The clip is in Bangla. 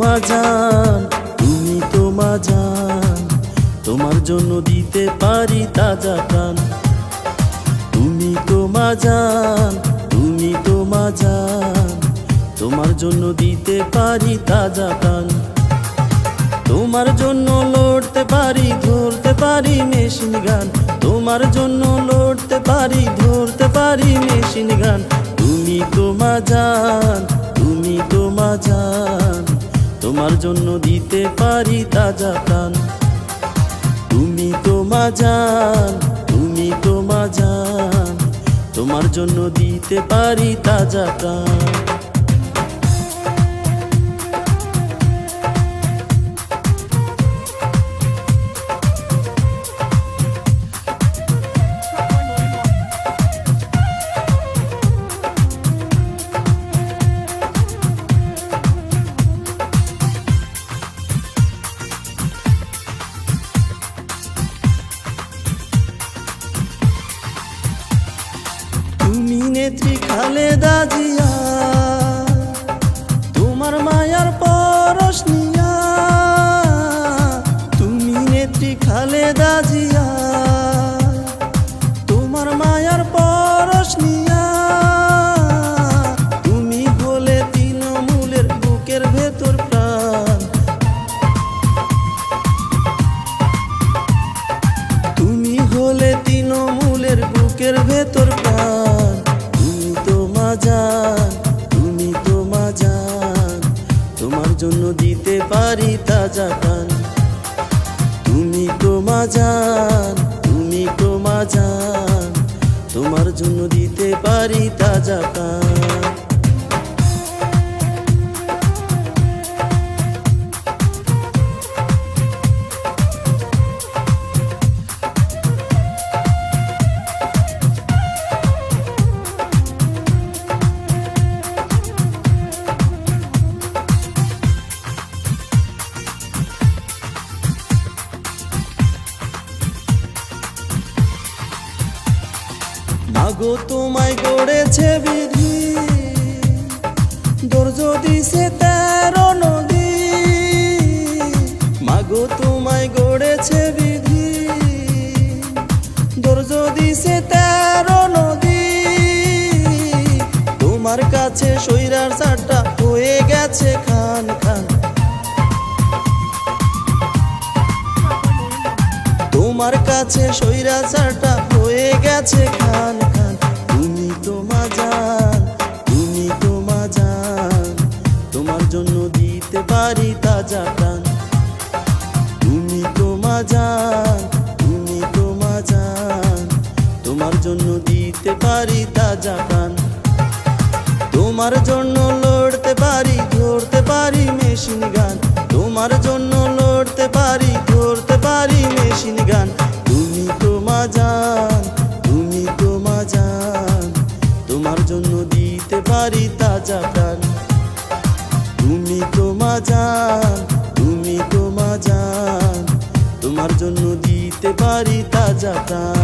মাজান, তুমি তো মাজান, তোমার জন্য দিতে পারি তাজা প্রাণ। তুমি তো মাজান, তুমি তো মাজান, তোমার জন্য দিতে পারি তাজা প্রাণ। তোমার জন্য লড়তে পারি, ধরতে পারি মেশিন গান। তোমার জন্য লড়তে পারি, ধরতে পারি মেশিন গান। তুমি তো মাজান, তুমি তো মাজান, তোমার জন্য দিতে পারি তাজা প্রাণ। তুমি তো মাজান, তুমি তো মাজান, তোমার জন্য দিতে পারি তাজা প্রাণ। তুমি নেত্রী খালেদা জিয়া, তোমার মায়ার পরশ নিয়া। তুমি নেত্রী খালেদা জিয়া, তোমার মায়ার পরশ নিয়া। তুমি হলে তৃণমূলের বুকের ভেতর প্রাণ। তুমি হলে তৃণমূলের বুকের ভেতর প্রাণ। তুমি তো মাজান, তুমি তো মাজান, তোমার জন্য দিতে পারি তাজা প্রাণ। তুমি তো মাজান, তুমি তো মাজান, তোমার জন্য দিতে পারি তাজা প্রাণ। মাগো তোমায় গড়েছে বিধি, দর্জ দিছে 13 নদী। মাগো তোমায় গড়েছে বিধি, দর্জ দিছে 13 নদী। তোমার কাছে সৈরার চারটা হয়ে গেছে খান খান। তোমার কাছে স্বৈরাচারটা হয়ে গেছে খান খান। তুমি তো মাজান, তুমি তো মাজান, তোমার জন্য দিতে পারি তাজা প্রাণ। তুমি তো মাজান, তুমি তো মাজান, তোমার জন্য দিতে পারি তাজা প্রাণ। তোমার জন্য লড়তে পারি, ধরতে পারি মেশিন গান। তোমার জন্য লড়তে পারি, ধরতে পারি মেশিন গান। তুমি তো মাজান, তুমি তো মাজান, তোমার জন্য দিতে পারি তাজা প্রাণ। তুমি তো মাজান, তুমি তো মাজান, তোমার জন্য দিতে পারি তাজা প্রাণ।